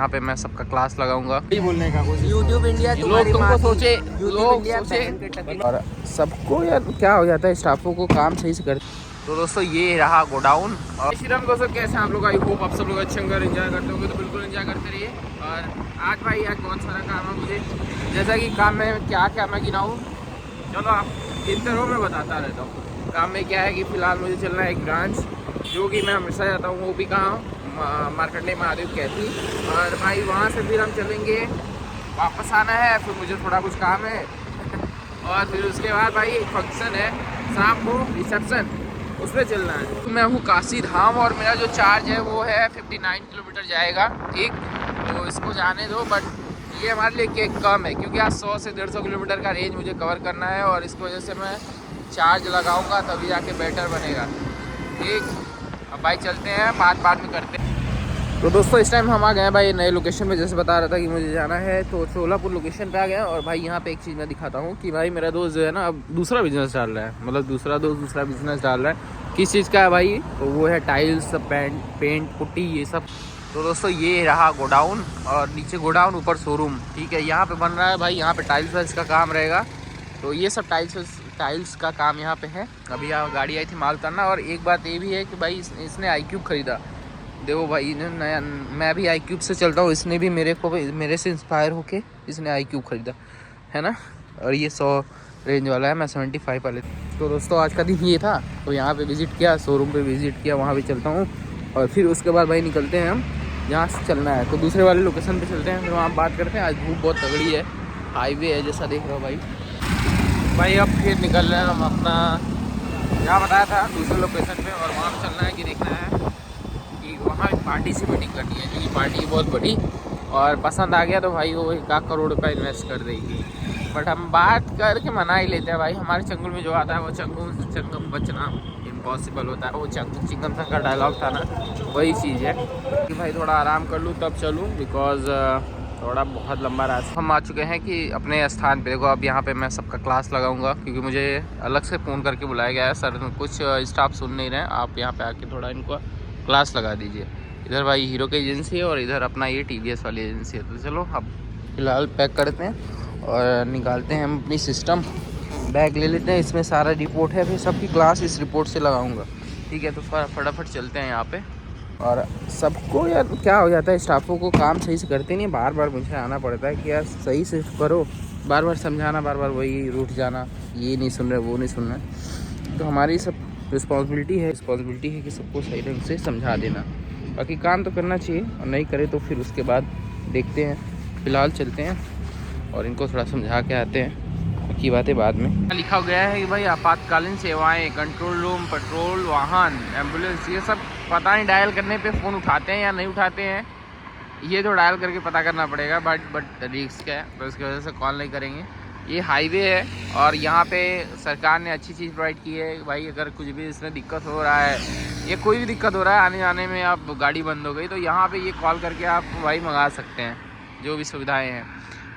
यहाँ पे मैं सबका क्लास लगाऊंगा बोलने का कुछ यूट्यूब इंडिया लोग तुमको सोचे लोग इंडिया सोचे और सबको यार क्या हो जाता है, स्टाफों को काम सही से करते। तो दोस्तों ये रहा गोडाउन। और श्रीराम दोस्तों कैसे आप लोग, आई होप आप सब लोग अच्छे होंगे, एंजॉय करते होंगे। तो बिल्कुल एंजॉय करते रहिए। और आज भाई आज बहुत सारा काम है मुझे, जैसा कि काम में क्या क्या मैं गिनाऊँ, चलो आप गिनते रहो, मैं बताता रहता हूँ। काम में क्या है कि फ़िलहाल मुझे चलना है एक ब्रांच, जो कि मैं हमेशा जाता हूँ, वो भी कहाँ मार्कंडेय महादेव कहती। और भाई वहाँ से फिर हम चलेंगे, वापस आना है, फिर मुझे थोड़ा कुछ काम है। और फिर उसके बाद भाई एक फंक्शन है शाम को, रिसेप्शन, उसमें चलना है। तो मैं हूँ काशी धाम और मेरा जो चार्ज है वो है 59 किलोमीटर जाएगा, ठीक। तो इसको जाने दो, बट ये हमारे लिए केक कम है क्योंकि आज 100 से 150 किलोमीटर का रेंज मुझे कवर करना है। और इसकी वजह से मैं चार्ज लगाऊंगा तभी जाके बेटर बनेगा, ठीक। अब भाई चलते हैं, बात में करते हैं। तो दोस्तों इस टाइम हम आ गए हैं भाई नए लोकेशन पे, जैसे बता रहा था कि मुझे जाना है, तो सोलापुर लोकेशन पे आ गया। और भाई यहाँ पे एक चीज़ मैं दिखाता हूँ कि भाई मेरा दोस्त जो है ना अब दूसरा बिजनेस डाल रहा है, मतलब दूसरा दोस्त दूसरा बिजनेस डाल रहा है। किस चीज़ का है भाई? तो वो है टाइल्स, पेंट पुट्टी, ये सब। तो दोस्तों ये रहा गोडाउन, और नीचे गोडाउन, ऊपर शोरूम, ठीक है। यहाँ पे बन रहा है भाई, यहाँ पे टाइल्स वाइल्स का काम रहेगा। तो ये सब टाइल्स का काम यहाँ पे है। अभी यहाँ गाड़ी आई थी माल उतारना। और एक बात ये भी है कि भाई इसने iQube खरीदा, देखो भाई ने नया, मैं भी iQube से चलता हूँ, इसने भी मेरे से इंस्पायर होके इसने iQube खरीदा है ना। और ये 100 रेंज वाला है, मैं 75 वाले। तो दोस्तों आज का दिन ये था, तो यहाँ पे विज़िट किया, शोरूम पे विज़िट किया, वहाँ भी चलता हूँ। और फिर उसके बाद भाई निकलते हैं हम, जहाँ से चलना है तो दूसरे वाले लोकेशन पे चलते हैं, फिर वहाँ बात करते हैं। आज धूप बहुत तगड़ी है, हाईवे है जैसा देख रहे हो भाई। अब फिर निकल रहे हैं हम अपना, जहाँ बताया था दूसरे लोकेशन पे, और वहाँ चलना है कि देखना है कि वहाँ पार्टी से मीटिंग करनी है, क्योंकि पार्टी बहुत बड़ी, और पसंद आ गया तो भाई वो 1 करोड़ रुपये इन्वेस्ट कर देगी। बट हम बात करके मना ही लेते हैं भाई, हमारे चंगुल में जो आता है वो चंगम बचना इम्पॉसिबल होता है। वो चिंगम संग का डायलॉग था ना, वही चीज़ है कि भाई थोड़ा आराम कर लूँ तब चलूँ, बिकॉज थोड़ा बहुत लंबा रास्ता। हम आ चुके हैं कि अपने स्थान पे। देखो अब यहाँ पे मैं सबका क्लास लगाऊंगा, क्योंकि मुझे अलग से फ़ोन करके बुलाया गया है। सर कुछ स्टाफ सुन नहीं रहे हैं, आप यहाँ पे आके थोड़ा इनको क्लास लगा दीजिए। इधर भाई हीरो की एजेंसी है और इधर अपना ये TVS वाली एजेंसी है। तो चलो अब फिलहाल पैक करते हैं और निकालते हैं हम अपनी सिस्टम, बैग ले लेते हैं, इसमें सारा रिपोर्ट है, फिर सबकी क्लास इस रिपोर्ट से लगाऊंगा, ठीक है। तो फटाफट चलते हैं यहाँ पे। और सबको यार क्या हो जाता है, स्टाफों को काम सही से करते नहीं, बार बार मुझे आना पड़ता है कि यार सही से करो, बार बार समझाना, बार बार वही रूठ जाना, ये नहीं सुन रहे वो नहीं सुन रहे। तो हमारी सब रिस्पॉन्सिबिलिटी है कि सबको सही ढंग से समझा देना। बाकी काम तो करना चाहिए, और नहीं करे तो फिर उसके बाद देखते हैं। फ़िलहाल चलते हैं और इनको थोड़ा समझा के आते हैं, की बातें बाद में। लिखा गया है कि भाई आपातकालीन सेवाएं, कंट्रोल रूम, पेट्रोल वाहन, एम्बुलेंस, ये सब पता नहीं डायल करने पे फ़ोन उठाते हैं या नहीं उठाते हैं, ये तो डायल करके पता करना पड़ेगा। बट रिस्क है, तो इसकी वजह से कॉल नहीं करेंगे। ये हाईवे है और यहाँ पे सरकार ने अच्छी चीज़ प्रोवाइड की है भाई। अगर कुछ भी इसमें दिक्कत हो रहा है या कोई भी दिक्कत हो रहा है आने जाने में, आप गाड़ी बंद हो गई, तो यहाँ पे ये कॉल करके आप भाई मंगा सकते हैं, जो भी सुविधाएं हैं।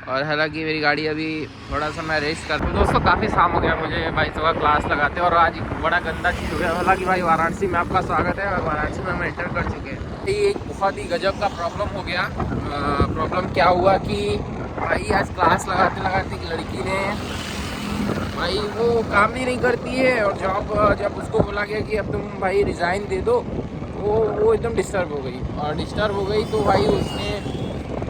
और हालांकि मेरी गाड़ी अभी थोड़ा सा मैं रेस्ट कर, तो दोस्तों काफ़ी शाम हो गया मुझे भाई सुबह क्लास लगाते, और आज बड़ा गंदा चीज़ हो गया। हालांकि भाई वाराणसी में आपका स्वागत है, और वाराणसी में हम एंटर कर चुके हैं। ये एक बहुत ही गजब का प्रॉब्लम हो गया। प्रॉब्लम क्या हुआ कि भाई आज क्लास लगाते लगाते एक लड़की ने भाई वो काम भी नहीं करती है, और जब उसको बोला गया कि अब तुम भाई रिज़ाइन दे दो, वो एकदम डिस्टर्ब हो गई। तो भाई उसने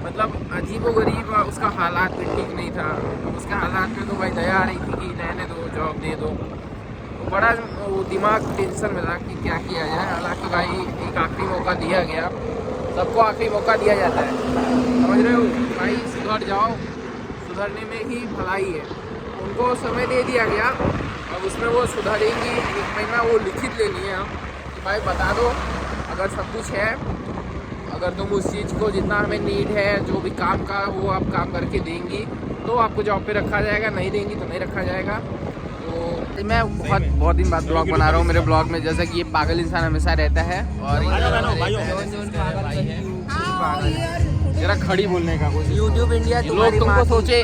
मतलब अजीबोगरीब, उसका हालात भी ठीक नहीं था, उसके हालात में तो भाई दया आ रही थी कि रहने दो, जॉब दे दो। तो बड़ा वो दिमाग टेंशन में था कि क्या किया जाए। हालांकि भाई एक आखिरी मौका दिया गया, सबको आखिरी मौका दिया जाता है, समझ रहे हो भाई। सुधर जाओ, सुधरने में ही भलाई है। उनको समय दे दिया गया, अब उसमें वो सुधरेंगी। 1 महीना वो लिखित ले लिए हम कि भाई बता दो, अगर सब कुछ है, अगर तुम उस चीज़ को जितना हमें नीड है, जो भी काम का वो आप काम करके देंगी तो आपको जॉब पे रखा जाएगा, नहीं देंगी तो नहीं रखा जाएगा। तो मैं बहुत दिन बाद ब्लॉग बना रहा हूँ। मेरे ब्लॉग में जैसा कि ये पागल इंसान हमेशा रहता है, और जरा खड़ी बोलने का कुछ। यूट्यूब इंडिया लोग तुमको सोचे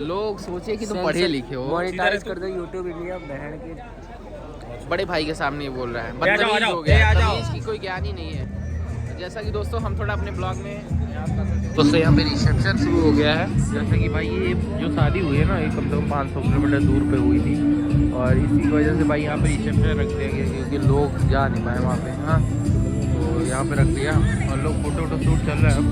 लोग सोचे कि तुम पढ़े लिखे हो। मोनेटाइज कर दो यूट्यूब इंडिया, बहन के बड़े भाई के सामने बोल रहा है, बदतमीज हो गया, तमीज की कोई ज्ञान ही नहीं है। जैसा कि दोस्तों हम थोड़ा अपने ब्लॉग में दोस्तों यहाँ पे रिसेप्शन शुरू हो गया है। जैसे कि भाई ये जो शादी हुई है ना, ये कम से कम 500 किलोमीटर दूर पे हुई थी और इसी की वजह से भाई यहाँ पे रिसेप्शन रख दिया गया क्योंकि लोग जा नहीं पाए वहाँ पे। हाँ, तो यहाँ पे रख दिया और लोग फोटो शूट चल रहे हैं अब।